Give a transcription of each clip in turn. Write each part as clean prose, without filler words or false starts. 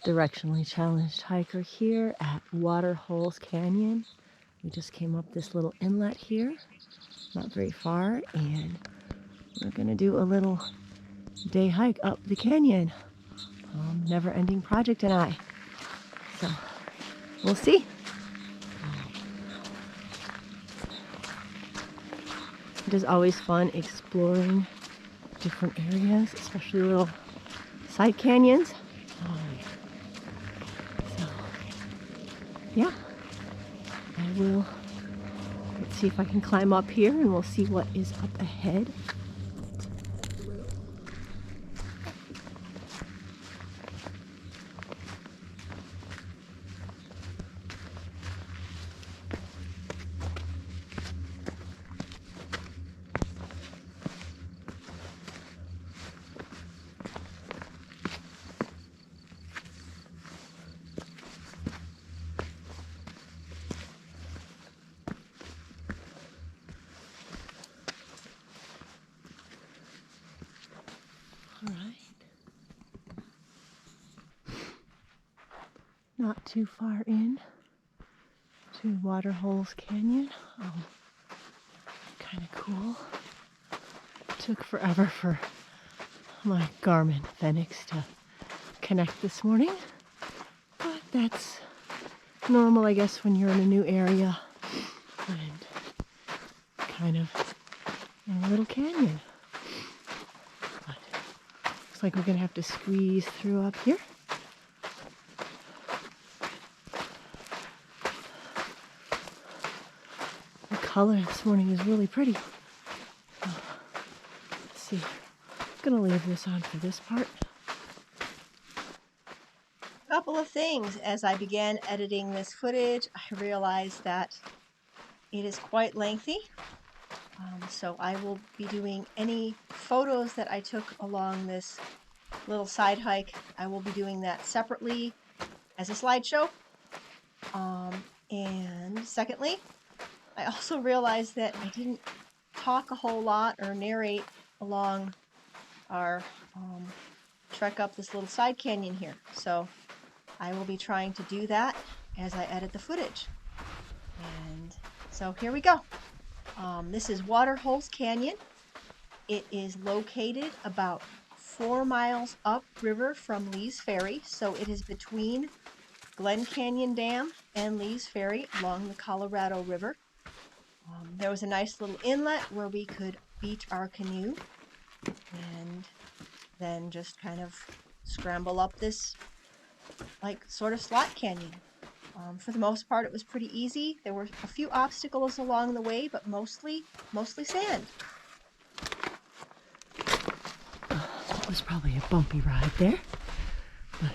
directionally challenged hiker here at Waterholes Canyon. We just came up this little inlet here, not very far, and we're gonna do a little day hike up the canyon. Never-ending project and I. So we'll see. It is always fun exploring different areas, especially little side canyons. So yeah, I will. Let's see if I can climb up here and we'll see what is up ahead. All right. Not too far in to Waterholes Canyon. Kind of cool. Took forever for my Garmin Fenix to connect this morning, but that's normal, I guess, when you're in a new area and kind of in a little canyon. But looks like we're gonna have to squeeze through up here. The color this morning is really pretty. Let's see. I'm gonna leave this on for this part. Couple of things. As I began editing this footage, I realized that it is quite lengthy. So I will be doing any photos that I took along this little side hike. I will be doing that separately as a slideshow. And secondly, I also realized that I didn't talk a whole lot or narrate along our trek up this little side canyon here. So I will be trying to do that as I edit the footage. And so here we go. This is Waterholes Canyon. It is located about 4 miles upriver from Lee's Ferry, so it is between Glen Canyon Dam and Lee's Ferry along the Colorado River. There was a nice little inlet where we could beach our canoe and then just kind of scramble up this like sort of slot canyon. For the most part, it was pretty easy. There were a few obstacles along the way, but mostly sand. That was probably a bumpy ride there. But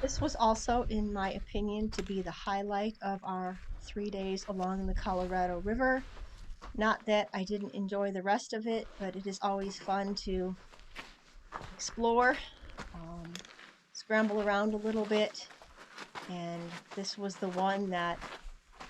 this was also, in my opinion, to be the highlight of our 3 days along the Colorado River. Not that I didn't enjoy the rest of it, but it is always fun to explore, scramble around a little bit. And this was the one that,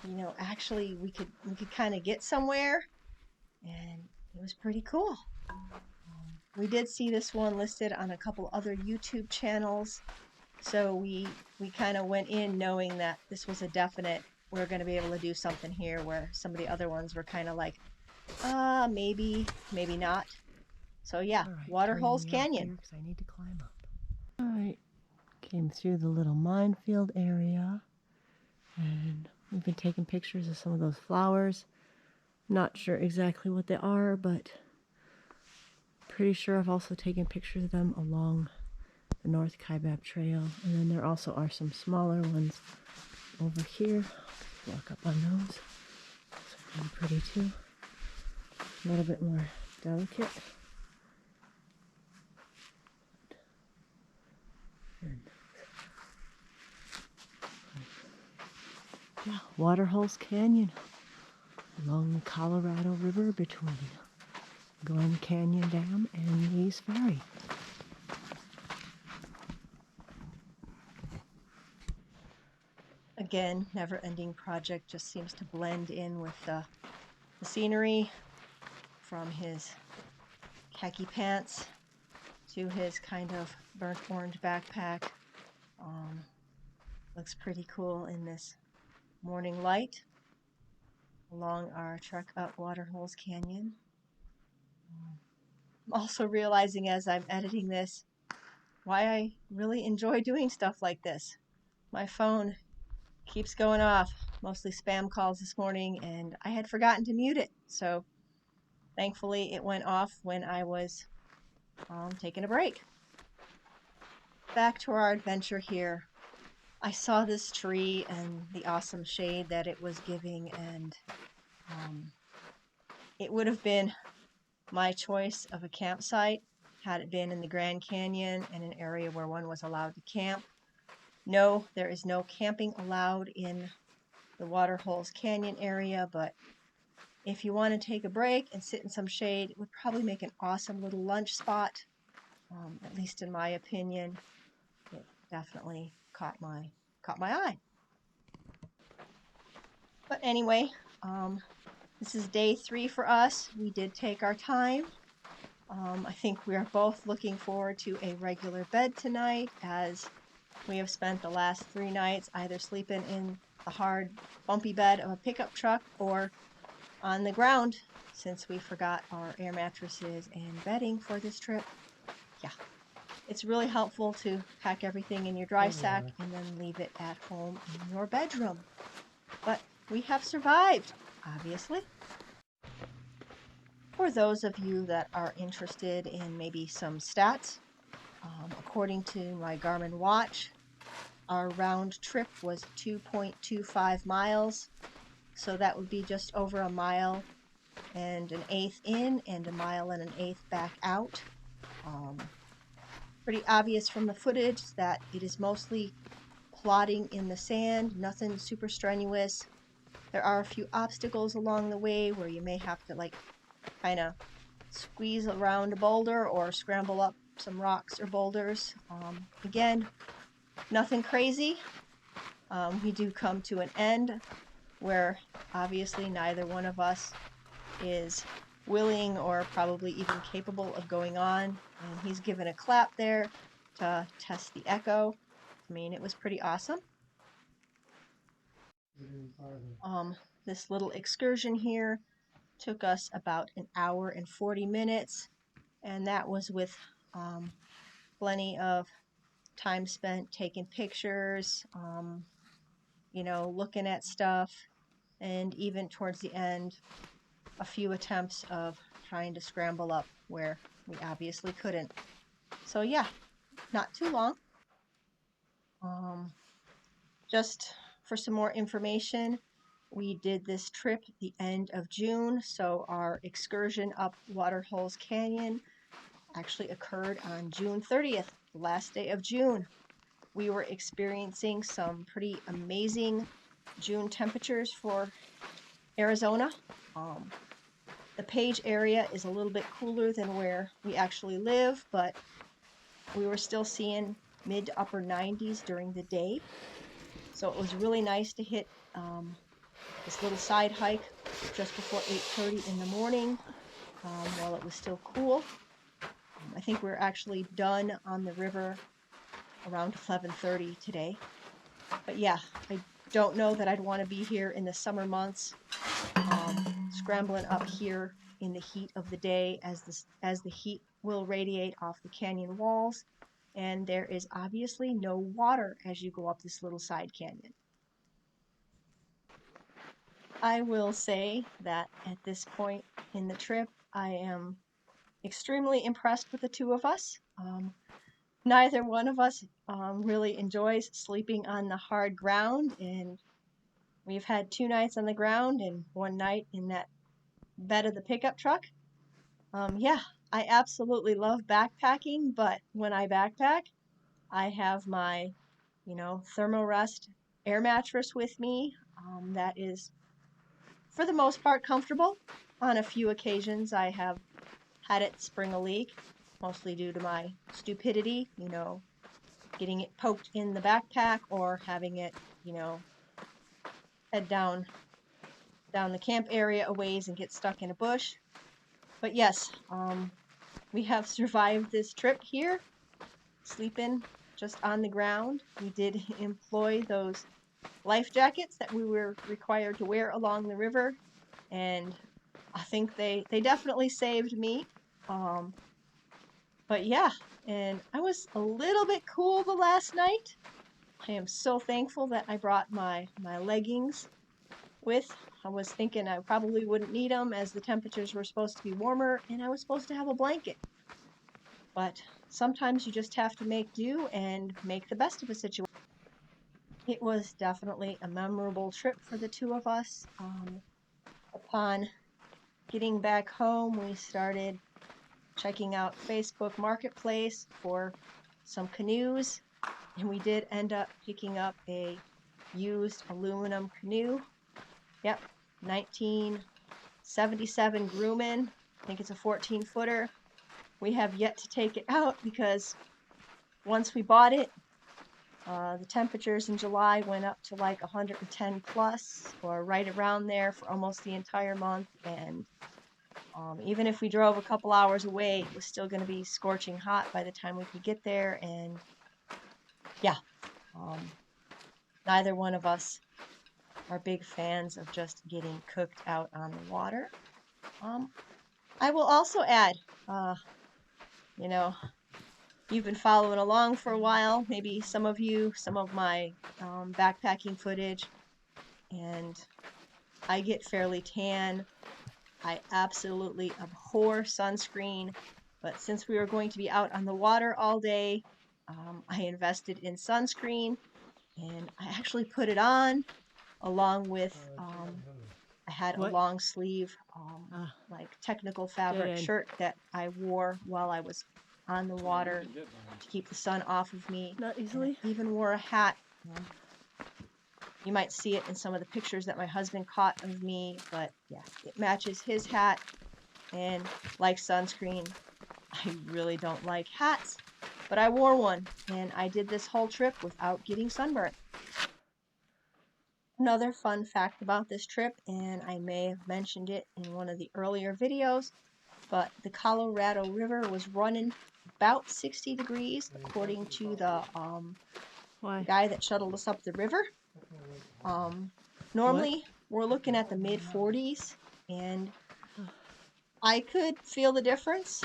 you know, actually we could kind of get somewhere, and it was pretty cool. We did see this one listed on a couple other YouTube channels, so we kind of went in knowing that this was a definite, we're going to be able to do something here, where some of the other ones were kind of like, maybe not. So yeah, right, Waterholes Canyon. I need to climb up. All right, came through the little minefield area, and we've been taking pictures of some of those flowers. Not sure exactly what they are, but pretty sure I've also taken pictures of them along the North Kaibab Trail. And then there also are some smaller ones over here. Walk up on those. Those are kind of pretty too. A little bit more delicate. Yeah, Waterholes Canyon along the Colorado River between Glen Canyon Dam and Lee's Ferry. Again, never-ending project, just seems to blend in with the scenery, from his khaki pants to his kind of burnt orange backpack. Looks pretty cool in this morning light along our trek up Waterholes Canyon. I'm also realizing as I'm editing this why I really enjoy doing stuff like this. My phone keeps going off, mostly spam calls this morning, and I had forgotten to mute it. So thankfully it went off when I was taking a break. Back to our adventure here. I saw this tree and the awesome shade that it was giving, and it would have been my choice of a campsite had it been in the Grand Canyon and an area where one was allowed to camp. No, there is no camping allowed in the Waterholes Canyon area, but if you want to take a break and sit in some shade, it would probably make an awesome little lunch spot, at least in my opinion. It definitely caught my eye. But anyway, this is day 3 for us. We did take our time. I think we are both looking forward to a regular bed tonight, as we have spent the last 3 nights either sleeping in the hard, bumpy bed of a pickup truck or on the ground, since we forgot our air mattresses and bedding for this trip. Yeah, it's really helpful to pack everything in your dry sack and then leave it at home in your bedroom. But we have survived, obviously. For those of you that are interested in maybe some stats, according to my Garmin watch, our round trip was 2.25 miles, so that would be just over a mile and an eighth in and a mile and an eighth back out. Pretty obvious from the footage that it is mostly plodding in the sand, nothing super strenuous. There are a few obstacles along the way where you may have to kind of squeeze around a boulder or scramble up some rocks or boulders. Again, nothing crazy. We do come to an end where obviously neither one of us is willing or probably even capable of going on, and he's given a clap there to test the echo. I mean, it was pretty awesome. This little excursion here took us about an hour and 40 minutes, and that was with plenty of time spent taking pictures, looking at stuff, and even towards the end, a few attempts of trying to scramble up where we obviously couldn't. So yeah, not too long. Just for some more information, we did this trip the end of June, so our excursion up Waterholes Canyon actually occurred on June 30th, the last day of June. We were experiencing some pretty amazing June temperatures for Arizona. The Page area is a little bit cooler than where we actually live, but we were still seeing mid to upper 90s during the day. So it was really nice to hit this little side hike just before 8:30 in the morning while it was still cool. I think we're actually done on the river around 11:30 today. But yeah, I don't know that I'd want to be here in the summer months, scrambling up here in the heat of the day, as the heat will radiate off the canyon walls, and there is obviously no water as you go up this little side canyon. I will say that at this point in the trip, I am extremely impressed with the two of us. Neither one of us really enjoys sleeping on the hard ground, and we've had 2 nights on the ground and 1 night in that bed of the pickup truck. Yeah, I absolutely love backpacking, but when I backpack, I have my, Thermarest air mattress with me. That is, for the most part, comfortable. On a few occasions, I have had it spring a leak, mostly due to my stupidity, getting it poked in the backpack or having it, head down the camp area a ways and get stuck in a bush. But yes, we have survived this trip here. sleeping just on the ground. We did employ those life jackets that we were required to wear along the river, and I think they definitely saved me. But yeah, and I was a little bit cool the last night. I am so thankful that I brought my leggings with. I was thinking I probably wouldn't need them as the temperatures were supposed to be warmer and I was supposed to have a blanket. But sometimes you just have to make do and make the best of a situation. It was definitely a memorable trip for the two of us. Upon getting back home, we started checking out Facebook Marketplace for some canoes, and we did end up picking up a used aluminum canoe. Yep, 1977 Grumman. I think it's a 14-footer. We have yet to take it out because once we bought it, the temperatures in July went up to like 110 plus, or right around there for almost the entire month. And even if we drove a couple hours away, it was still going to be scorching hot by the time we could get there. And yeah, neither one of us are big fans of just getting cooked out on the water. I will also add, you know, you've been following along for a while, maybe some of my backpacking footage, and I get fairly tan. I absolutely abhor sunscreen, but since we were going to be out on the water all day, I invested in sunscreen, and I actually put it on along with, I had a long sleeve, like technical fabric shirt that I wore while I was on the water to keep the sun off of me. Not easily. I even wore a hat. You might see it in some of the pictures that my husband caught of me, but yeah, it matches his hat. And like sunscreen, I really don't like hats, but I wore one, and I did this whole trip without getting sunburned. Another fun fact about this trip, and I may have mentioned it in one of the earlier videos, but the Colorado River was running about 60 degrees according to the guy that shuttled us up the river. Normally we're looking at the mid 40s, and I could feel the difference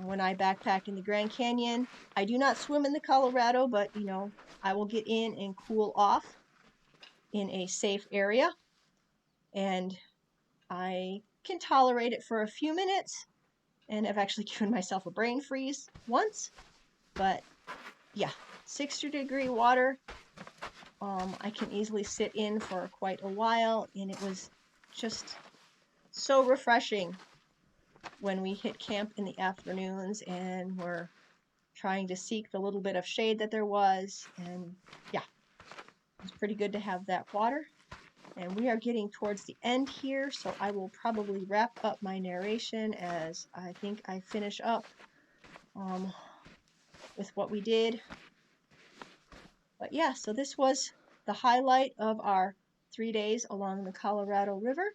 when I backpack in the Grand Canyon. I do not swim in the Colorado, but you know, I will get in and cool off in a safe area, and I can tolerate it for a few minutes, and I've actually given myself a brain freeze once. But yeah, 60-degree water, I can easily sit in for quite a while, and it was just so refreshing when we hit camp in the afternoons and we're trying to seek the little bit of shade that there was. And yeah, it's pretty good to have that water. And we are getting towards the end here, so I will probably wrap up my narration as I think I finish up with what we did. But yeah, so this was the highlight of our 3 days along the Colorado River.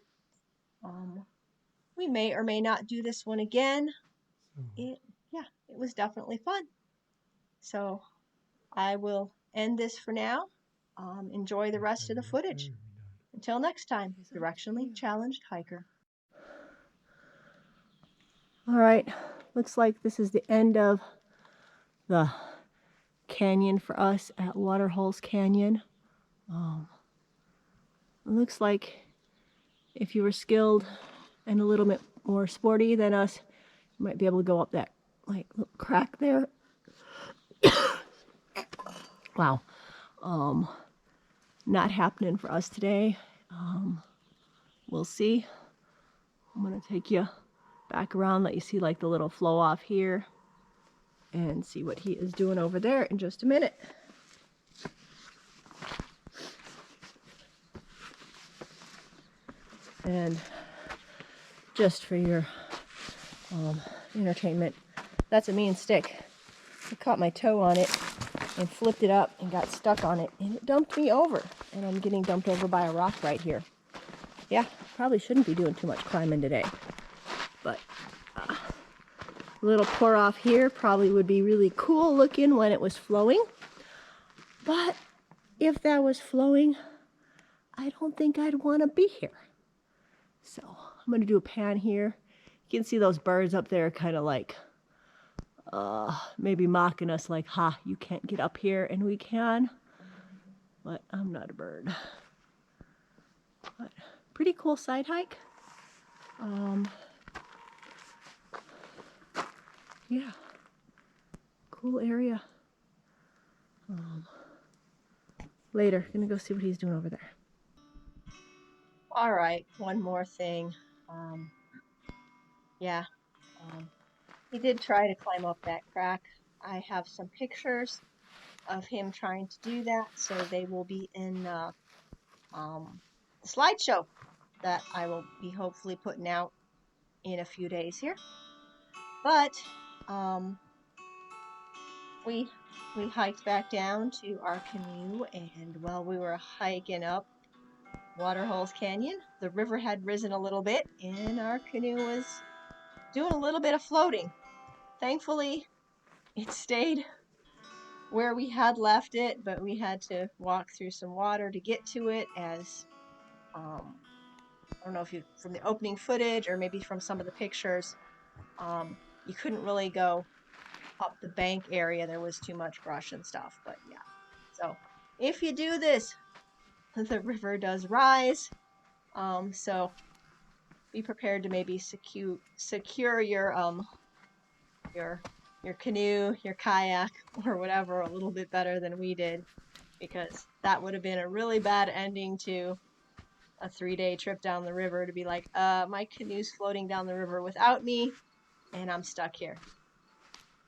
We may or may not do this one again. It was definitely fun. So I will end this for now. Enjoy the rest of the footage. Until next time, Directionally Challenged Hiker. All right, looks like this is the end of the canyon for us at Waterholes Canyon. It looks like if you were skilled and a little bit more sporty than us, you might be able to go up that like little crack there. Wow. Not happening for us today. We'll see. I'm gonna take you back around, let you see like the little flow off here and see what he is doing over there in just a minute. And just for your entertainment, that's a mean stick. I caught my toe on it and flipped it up and got stuck on it, and it dumped me over, and I'm getting dumped over by a rock right here. Yeah, probably shouldn't be doing too much climbing today, but A little pour off here probably would be really cool looking when it was flowing. But if that was flowing, I don't think I'd want to be here. So I'm going to do a pan here. You can see those birds up there kind of like maybe mocking us like, ha, you can't get up here, and we can. But I'm not a bird. But pretty cool side hike. Yeah, cool area. Later, gonna go see what he's doing over there. All right, one more thing. Yeah, he did try to climb up that crack. I have some pictures of him trying to do that, so they will be in the slideshow that I will be hopefully putting out in a few days here. But we hiked back down to our canoe, and while we were hiking up Waterholes Canyon, the river had risen a little bit, and our canoe was doing a little bit of floating. Thankfully, it stayed where we had left it, but we had to walk through some water to get to it, as I don't know if you from the opening footage or maybe from some of the pictures, you couldn't really go up the bank area. There was too much brush and stuff, but yeah. So if you do this, the river does rise. So be prepared to maybe secure your canoe, your kayak, or whatever a little bit better than we did, because that would have been a really bad ending to a 3-day trip down the river, to be like, my canoe's floating down the river without me, and I'm stuck here.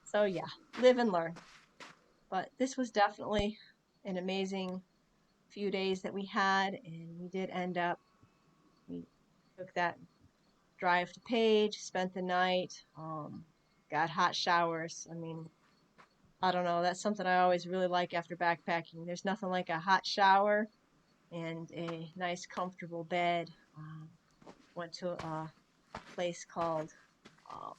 So yeah, live and learn. But this was definitely an amazing few days that we had, and we did end up, we took that drive to Page, spent the night, got hot showers. I mean, I don't know, that's something I always really like after backpacking. There's nothing like a hot shower and a nice comfortable bed. Went to a place called, oh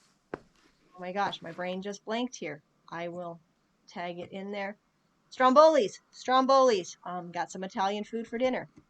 my gosh, my brain just blanked here. I will tag it in there. Stromboli's. Got some Italian food for dinner.